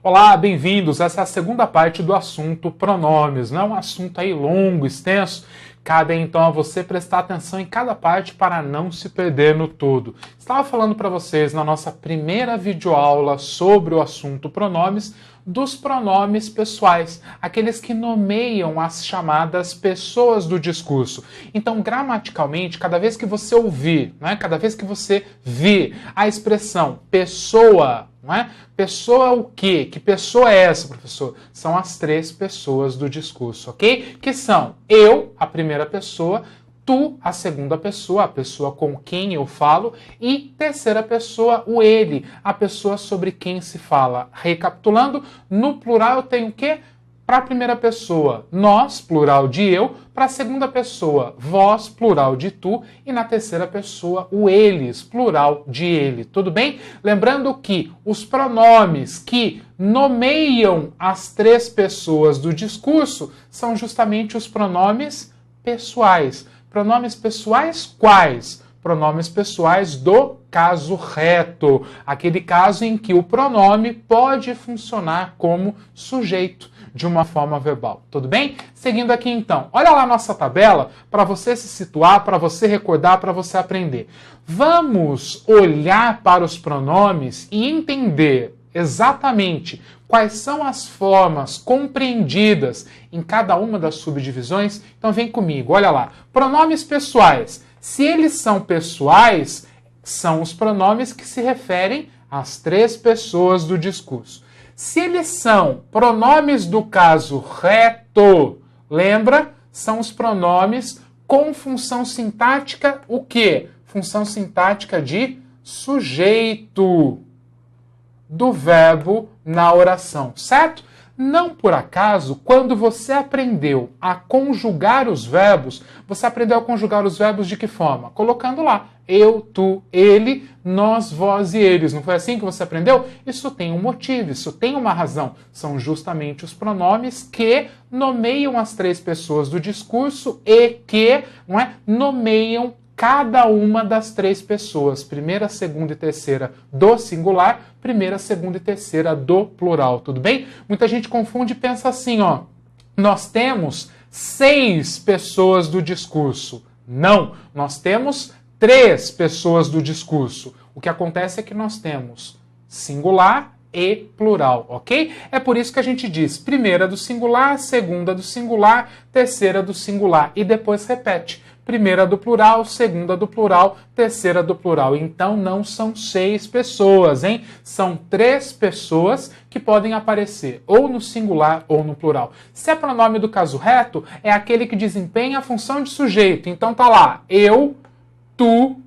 Olá, bem-vindos. Essa é a segunda parte do assunto pronomes. Não é um assunto aí longo, extenso. Cabe então a você prestar atenção em cada parte para não se perder no todo. Estava falando para vocês na nossa primeira videoaula sobre o assunto pronomes, dos pronomes pessoais, aqueles que nomeiam as chamadas pessoas do discurso. Então, gramaticalmente, cada vez que você ouvir, cada vez que você vir a expressão pessoa, pessoa o quê? Que pessoa é essa, professor? São as três pessoas do discurso, ok? Que são eu, a primeira pessoa, tu, a segunda pessoa, a pessoa com quem eu falo, e terceira pessoa, o ele, a pessoa sobre quem se fala. Recapitulando, no plural eu tenho o quê? Para a primeira pessoa, nós, plural de eu, para a segunda pessoa, vós, plural de tu, e na terceira pessoa, o eles, plural de ele. Tudo bem? Lembrando que os pronomes que nomeiam as três pessoas do discurso são justamente os pronomes pessoais. Pronomes pessoais quais? Pronomes pessoais do caso reto, aquele caso em que o pronome pode funcionar como sujeito de uma forma verbal. Tudo bem? Seguindo aqui então, olha lá a nossa tabela para você se situar, para você recordar, para você aprender. Vamos olhar para os pronomes e entender exatamente quais são as formas compreendidas em cada uma das subdivisões. Então vem comigo, olha lá. Pronomes pessoais. Se eles são pessoais, são os pronomes que se referem às três pessoas do discurso. Se eles são pronomes do caso reto, lembra? São os pronomes com função sintática, o quê? Função sintática de sujeito do verbo na oração, certo? Não por acaso, quando você aprendeu a conjugar os verbos, você aprendeu a conjugar os verbos de que forma? Colocando lá eu, tu, ele, nós, vós e eles. Não foi assim que você aprendeu? Isso tem um motivo, isso tem uma razão. São justamente os pronomes que nomeiam as três pessoas do discurso e que nomeiam cada uma das três pessoas, primeira, segunda e terceira do singular, primeira, segunda e terceira do plural, tudo bem? Muita gente confunde e pensa assim, nós temos 6 pessoas do discurso. Não, nós temos 3 pessoas do discurso. O que acontece é que nós temos singular e plural, ok? É por isso que a gente diz primeira do singular, segunda do singular, terceira do singular e depois repete. Primeira do plural, segunda do plural, terceira do plural. Então não são 6 pessoas, hein? São 3 pessoas que podem aparecer ou no singular ou no plural. Se é pronome do caso reto, é aquele que desempenha a função de sujeito. Então tá lá, eu, tu,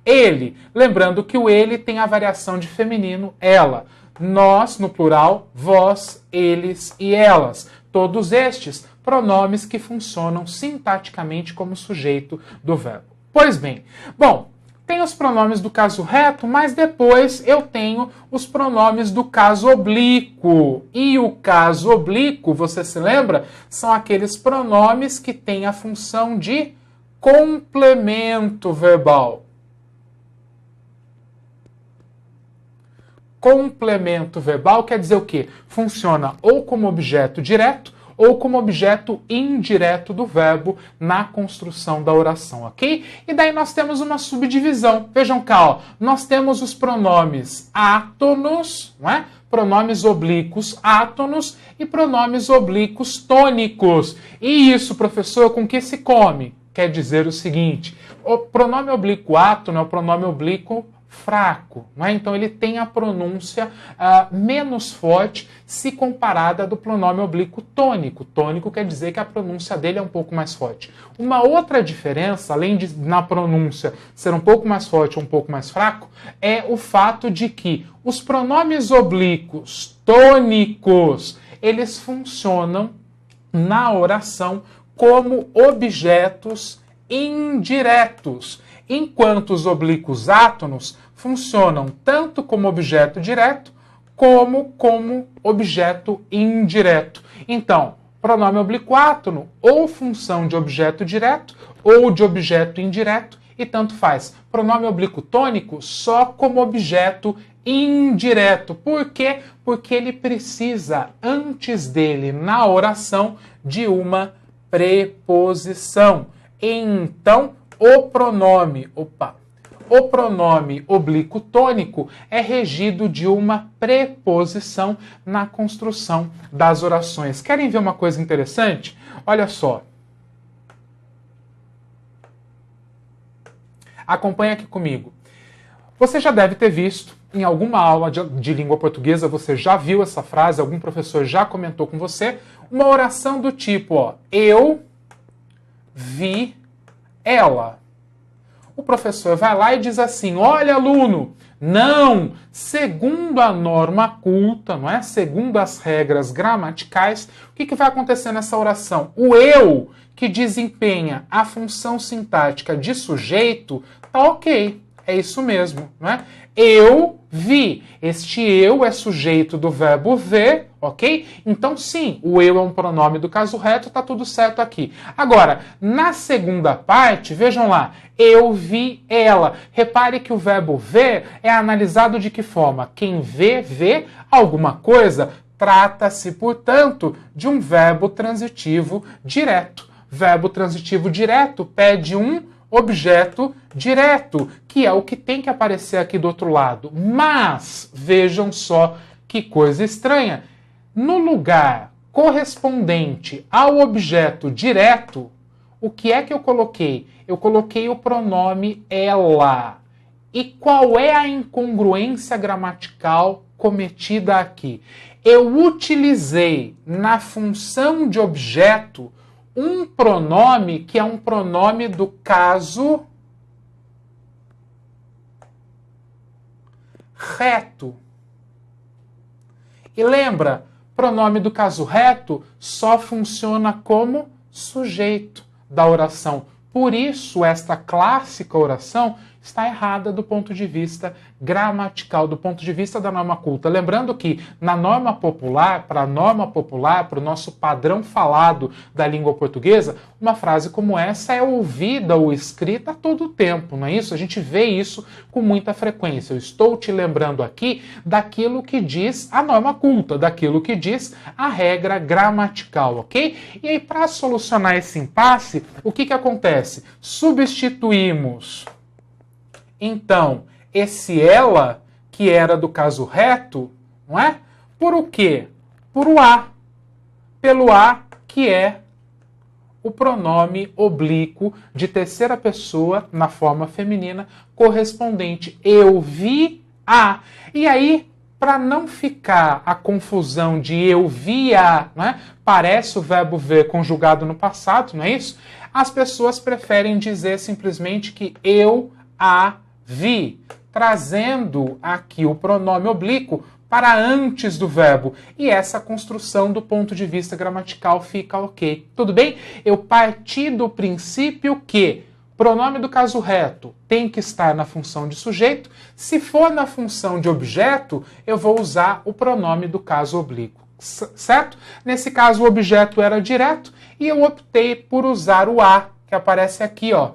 ele. Lembrando que o ele tem a variação de feminino, ela. Nós, no plural, vós, eles e elas. Todos estes pronomes que funcionam sintaticamente como sujeito do verbo. Pois bem, tem os pronomes do caso reto, mas depois eu tenho os pronomes do caso oblíquo. E o caso oblíquo, você se lembra? São aqueles pronomes que têm a função de complemento verbal. Complemento verbal quer dizer o quê? Funciona ou como objeto direto ou como objeto indireto do verbo na construção da oração, ok? E daí nós temos uma subdivisão. Vejam cá, nós temos os pronomes átonos, pronomes oblíquos átonos e pronomes oblíquos tônicos. E isso, professor, com que se come? Quer dizer o seguinte, o pronome oblíquo átono é o pronome oblíquo fraco, Então ele tem a pronúncia menos forte se comparada do pronome oblíquo tônico. Tônico quer dizer que a pronúncia dele é um pouco mais forte. Uma outra diferença, além de na pronúncia ser um pouco mais forte ou um pouco mais fraco, é o fato de que os pronomes oblíquos tônicos, eles funcionam na oração como objetos indiretos, enquanto os oblíquos átonos funcionam tanto como objeto direto como objeto indireto. Então, pronome oblíquo átono ou função de objeto direto ou de objeto indireto e tanto faz. Pronome oblíquo tônico só como objeto indireto. Por quê? Porque ele precisa, antes dele, na oração, de uma preposição. Então, o pronome oblíquo tônico é regido de uma preposição na construção das orações. Querem ver uma coisa interessante? Olha só. Acompanha aqui comigo. Você já deve ter visto, em alguma aula de língua portuguesa, você já viu essa frase, algum professor já comentou com você, uma oração do tipo, ó, eu vi ela. O professor vai lá e diz assim, olha, aluno, não, segundo a norma culta, não é? Segundo as regras gramaticais, o que vai acontecer nessa oração? O eu, que desempenha a função sintática de sujeito, tá ok. É isso mesmo, não é? Eu vi. Este eu é sujeito do verbo ver, ok? Então, sim, o eu é um pronome do caso reto, tá tudo certo aqui. Agora, na segunda parte, vejam lá, eu vi ela. Repare que o verbo ver é analisado de que forma? Quem vê, vê alguma coisa. Trata-se, portanto, de um verbo transitivo direto. Verbo transitivo direto pede um objeto direto, que é o que tem que aparecer aqui do outro lado. Mas, vejam só que coisa estranha. No lugar correspondente ao objeto direto, o que é que eu coloquei? Eu coloquei o pronome ela. E qual é a incongruência gramatical cometida aqui? Eu utilizei na função de objeto um pronome que é um pronome do caso reto. E lembra, pronome do caso reto só funciona como sujeito da oração. Por isso, esta clássica oração está errada do ponto de vista gramatical, do ponto de vista da norma culta. Lembrando que na norma popular, para o nosso padrão falado da língua portuguesa, uma frase como essa é ouvida ou escrita a todo tempo, não é isso? A gente vê isso com muita frequência. Eu estou te lembrando aqui daquilo que diz a norma culta, daquilo que diz a regra gramatical, ok? E aí, para solucionar esse impasse, o que acontece? Substituímos então, esse ela, que era do caso reto, não é? Por o quê? Por o a. Pelo a, que é o pronome oblíquo de terceira pessoa, na forma feminina, correspondente. Eu vi a. E aí, para não ficar a confusão de eu vi a, não é? Parece o verbo ver conjugado no passado, não é isso? As pessoas preferem dizer simplesmente que eu a vi, trazendo aqui o pronome oblíquo para antes do verbo. E essa construção do ponto de vista gramatical fica ok. Tudo bem? Eu parti do princípio que pronome do caso reto tem que estar na função de sujeito. Se for na função de objeto, eu vou usar o pronome do caso oblíquo. Certo? Nesse caso, o objeto era direto e eu optei por usar o a, que aparece aqui, ó,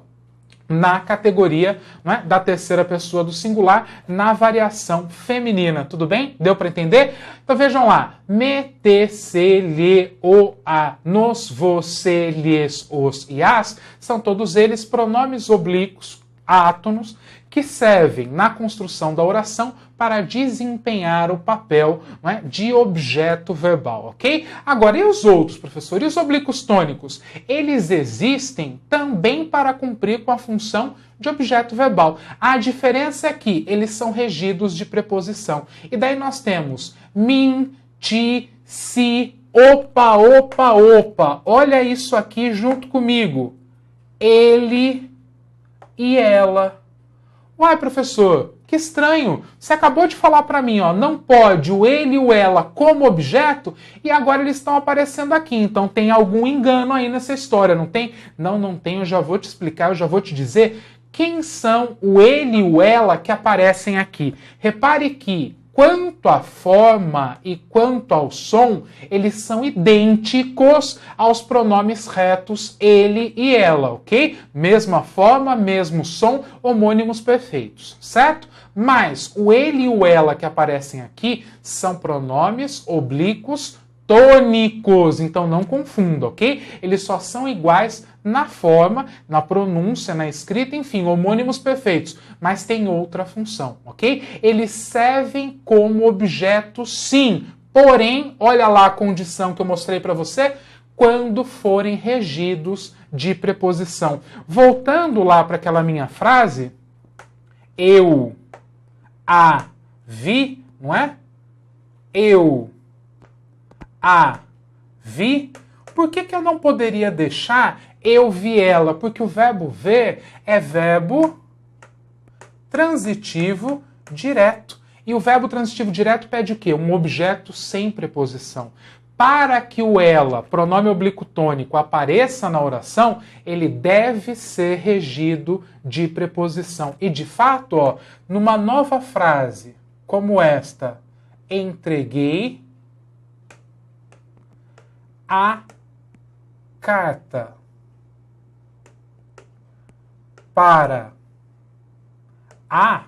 na categoria, né, da terceira pessoa do singular, na variação feminina. Tudo bem? Deu para entender? Então vejam lá. Me, te, se, lhe, o, a, nos, você, lhes, os e as, são todos eles pronomes oblíquos, átonos, que servem na construção da oração para desempenhar o papel, não é, de objeto verbal, ok? Agora, e os outros, professor? E os oblíquos tônicos? Eles existem também para cumprir com a função de objeto verbal. A diferença é que eles são regidos de preposição. E daí nós temos mim, ti, si, opa, opa, opa. Olha isso aqui junto comigo. Ele e ela. Uai, professor, que estranho. Você acabou de falar para mim, ó, não pode o ele e o ela como objeto e agora eles estão aparecendo aqui. Então tem algum engano aí nessa história, não tem? Não, não tem, eu já vou te explicar, eu já vou te dizer quem são o ele e o ela que aparecem aqui. Repare que quanto à forma e quanto ao som, eles são idênticos aos pronomes retos ele e ela, ok? Mesma forma, mesmo som, homônimos perfeitos, certo? Mas o ele e o ela que aparecem aqui são pronomes oblíquos tônicos, então não confunda, ok? Eles só são iguais na forma, na pronúncia, na escrita, enfim, homônimos perfeitos, mas tem outra função, ok? Eles servem como objeto, sim, porém, olha lá a condição que eu mostrei para você, quando forem regidos de preposição. Voltando lá para aquela minha frase, eu a vi, não é? Eu a vi. Por que eu não poderia deixar eu vi ela? Porque o verbo ver é verbo transitivo direto. E o verbo transitivo direto pede o quê? Um objeto sem preposição. Para que o ela, pronome oblíquo tônico, apareça na oração, ele deve ser regido de preposição. E de fato, ó, numa nova frase como esta, entreguei a carta para a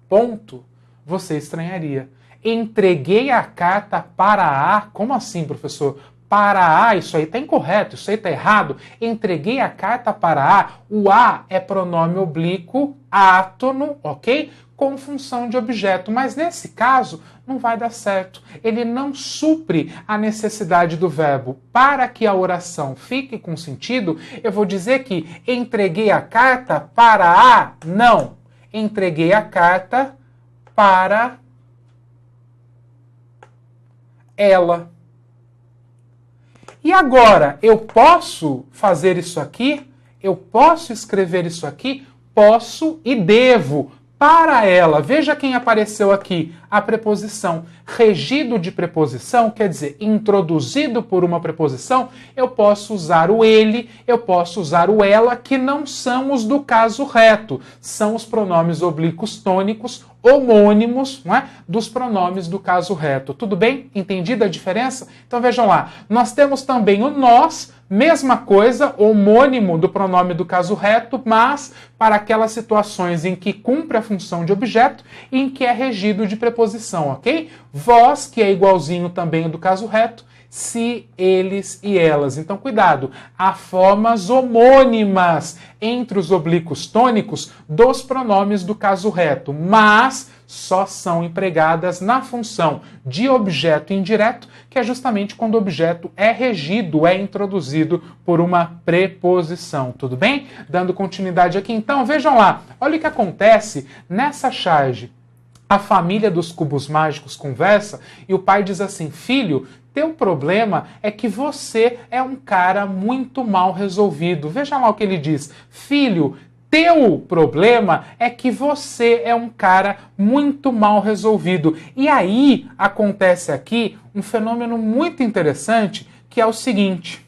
ponto, você estranharia. Entreguei a carta para a... Como assim, professor? Para a, isso aí está incorreto, isso aí está errado. Entreguei a carta para a. O a é pronome oblíquo átono, ok? Com função de objeto. Mas nesse caso, não vai dar certo. Ele não supre a necessidade do verbo. Para que a oração fique com sentido, eu vou dizer que entreguei a carta para a... Não. Entreguei a carta para ela. E agora, eu posso fazer isso aqui? Eu posso escrever isso aqui? Posso e devo. Para ela, veja quem apareceu aqui, a preposição. Regido de preposição, quer dizer, introduzido por uma preposição, eu posso usar o ele, eu posso usar o ela, que não são os do caso reto. São os pronomes oblíquos tônicos, homônimos, não é? Dos pronomes do caso reto. Tudo bem? Entendida a diferença? Então vejam lá, nós temos também o nós, mesma coisa, homônimo do pronome do caso reto, mas para aquelas situações em que cumpre a função de objeto e em que é regido de preposição, ok? Vós, que é igualzinho também do caso reto, se, eles e elas. Então, cuidado, há formas homônimas entre os oblíquos tônicos dos pronomes do caso reto, mas só são empregadas na função de objeto indireto, que é justamente quando o objeto é regido, é introduzido por uma preposição. Tudo bem? Dando continuidade aqui, então, vejam lá. Olha o que acontece nessa charge. A família dos cubos mágicos conversa e o pai diz assim: filho, teu problema é que você é um cara muito mal resolvido. Veja lá o que ele diz. Filho, teu problema é que você é um cara muito mal resolvido. E aí acontece aqui um fenômeno muito interessante, que é o seguinte,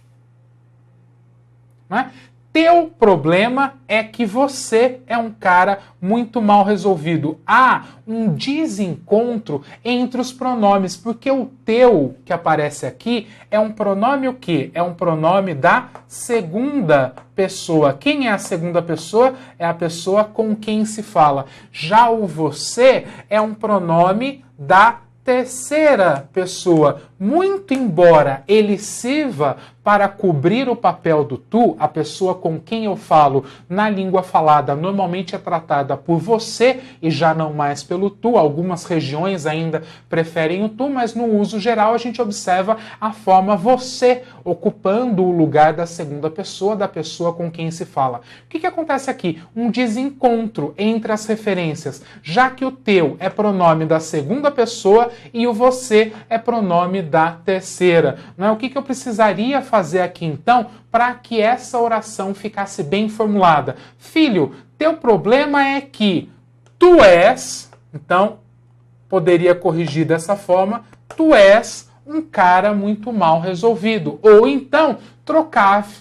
né? Teu problema é que você é um cara muito mal resolvido. Há um desencontro entre os pronomes, porque o teu, que aparece aqui, é um pronome o quê? É um pronome da segunda pessoa. Quem é a segunda pessoa? É a pessoa com quem se fala. Já o você é um pronome da terceira pessoa. Muito embora ele sirva para cobrir o papel do tu, a pessoa com quem eu falo na língua falada normalmente é tratada por você e já não mais pelo tu. Algumas regiões ainda preferem o tu, mas no uso geral a gente observa a forma você ocupando o lugar da segunda pessoa, da pessoa com quem se fala. O que acontece aqui? Um desencontro entre as referências, já que o teu é pronome da segunda pessoa e o você é pronome da terceira. Não é? O que eu precisaria fazer aqui então para que essa oração ficasse bem formulada? Filho, teu problema é que tu és, então poderia corrigir dessa forma, tu és um cara muito mal resolvido. Ou então,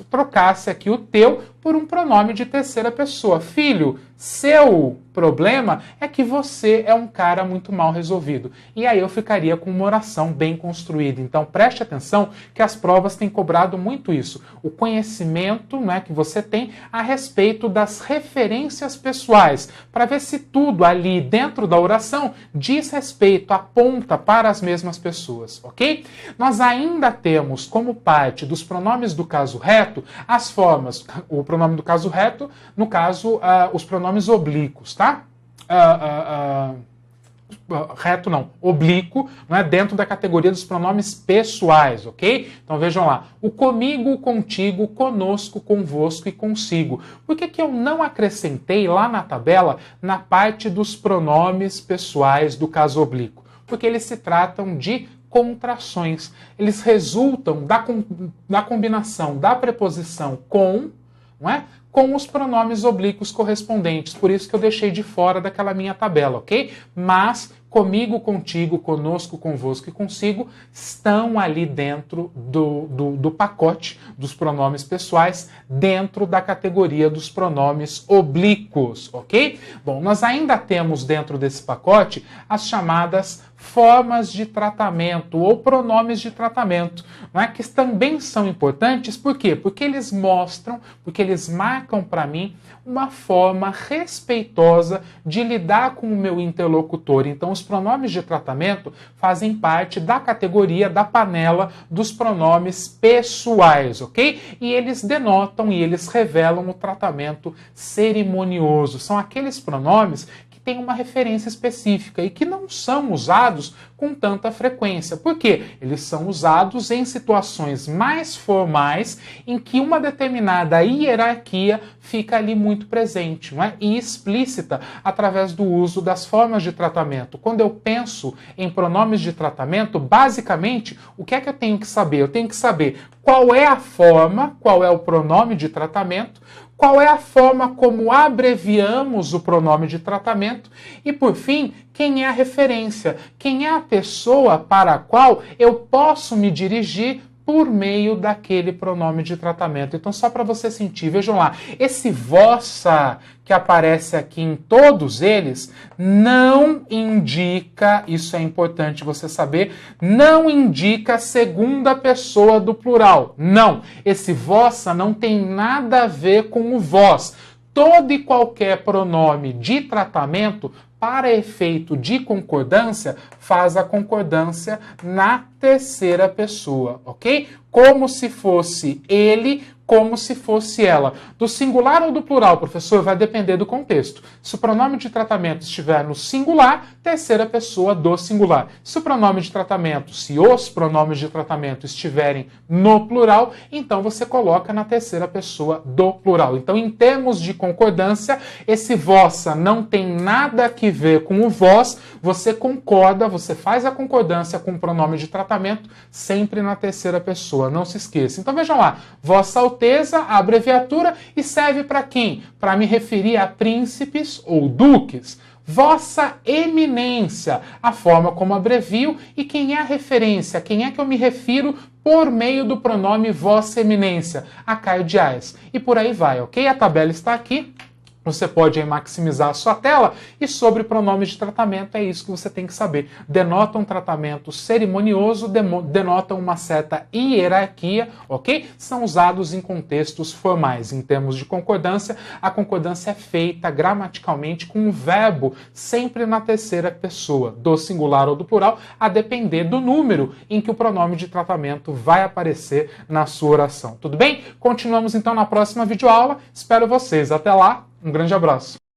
trocasse aqui o teu por um pronome de terceira pessoa. Filho, seu problema é que você é um cara muito mal resolvido. E aí eu ficaria com uma oração bem construída. Então preste atenção que as provas têm cobrado muito isso. O conhecimento, né, que você tem a respeito das referências pessoais, para ver se tudo ali dentro da oração diz respeito, aponta para as mesmas pessoas, ok? Nós ainda temos como parte dos pronomes do caso reto as formas, o pronome do caso reto, no caso, os pronomes oblíquos, tá? Reto não, oblíquo, não é, dentro da categoria dos pronomes pessoais, ok? Então vejam lá, o comigo, o contigo, conosco, convosco e consigo. Por que que eu não acrescentei lá na tabela na parte dos pronomes pessoais do caso oblíquo? Porque eles se tratam de contrações. Eles resultam da combinação da preposição com, não é? Com os pronomes oblíquos correspondentes. Por isso que eu deixei de fora daquela minha tabela, ok? Mas comigo, contigo, conosco, convosco e consigo estão ali dentro do pacote dos pronomes pessoais, dentro da categoria dos pronomes oblíquos, ok? Bom, nós ainda temos dentro desse pacote as chamadas formas de tratamento ou pronomes de tratamento, não é? Que também são importantes, por quê? Porque eles mostram, porque eles marcam para mim uma forma respeitosa de lidar com o meu interlocutor. Então, os pronomes de tratamento fazem parte da categoria, da panela dos pronomes pessoais, ok? E eles denotam e eles revelam o tratamento cerimonioso. São aqueles pronomes que têm uma referência específica e que não são usados com tanta frequência. Por quê? Eles são usados em situações mais formais em que uma determinada hierarquia fica ali muito presente, não é? E explícita através do uso das formas de tratamento. Quando eu penso em pronomes de tratamento, basicamente, o que é que eu tenho que saber? Eu tenho que saber qual é a forma, qual é o pronome de tratamento, qual é a forma como abreviamos o pronome de tratamento e, por fim, quem é a referência, quem é a pessoa para a qual eu posso me dirigir por meio daquele pronome de tratamento. Então, só para você sentir, vejam lá, esse vossa que aparece aqui em todos eles não indica, isso é importante você saber, não indica a segunda pessoa do plural. Não, esse vossa não tem nada a ver com o vós. Todo e qualquer pronome de tratamento, para efeito de concordância, faz a concordância na terceira pessoa, ok? Como se fosse ele, como se fosse ela. Do singular ou do plural, professor, vai depender do contexto. Se o pronome de tratamento estiver no singular, terceira pessoa do singular. Se o pronome de tratamento, se os pronomes de tratamento estiverem no plural, então você coloca na terceira pessoa do plural. Então, em termos de concordância, esse vossa não tem nada a ver com o vós, você concorda, você faz a concordância com o pronome de tratamento sempre na terceira pessoa, não se esqueça. Então vejam lá, Vossa Alteza, a abreviatura, e serve para quem? Para me referir a príncipes ou duques. Vossa Eminência, a forma como abrevio, e quem é a referência, quem é que eu me refiro por meio do pronome Vossa Eminência, a cardeais. E por aí vai, ok? A tabela está aqui. Você pode aí maximizar a sua tela e sobre pronomes de tratamento é isso que você tem que saber. Denota um tratamento cerimonioso, denota uma certa hierarquia, ok? São usados em contextos formais. Em termos de concordância, a concordância é feita gramaticalmente com o verbo sempre na terceira pessoa, do singular ou do plural, a depender do número em que o pronome de tratamento vai aparecer na sua oração. Tudo bem? Continuamos então na próxima videoaula. Espero vocês. Até lá. Um grande abraço.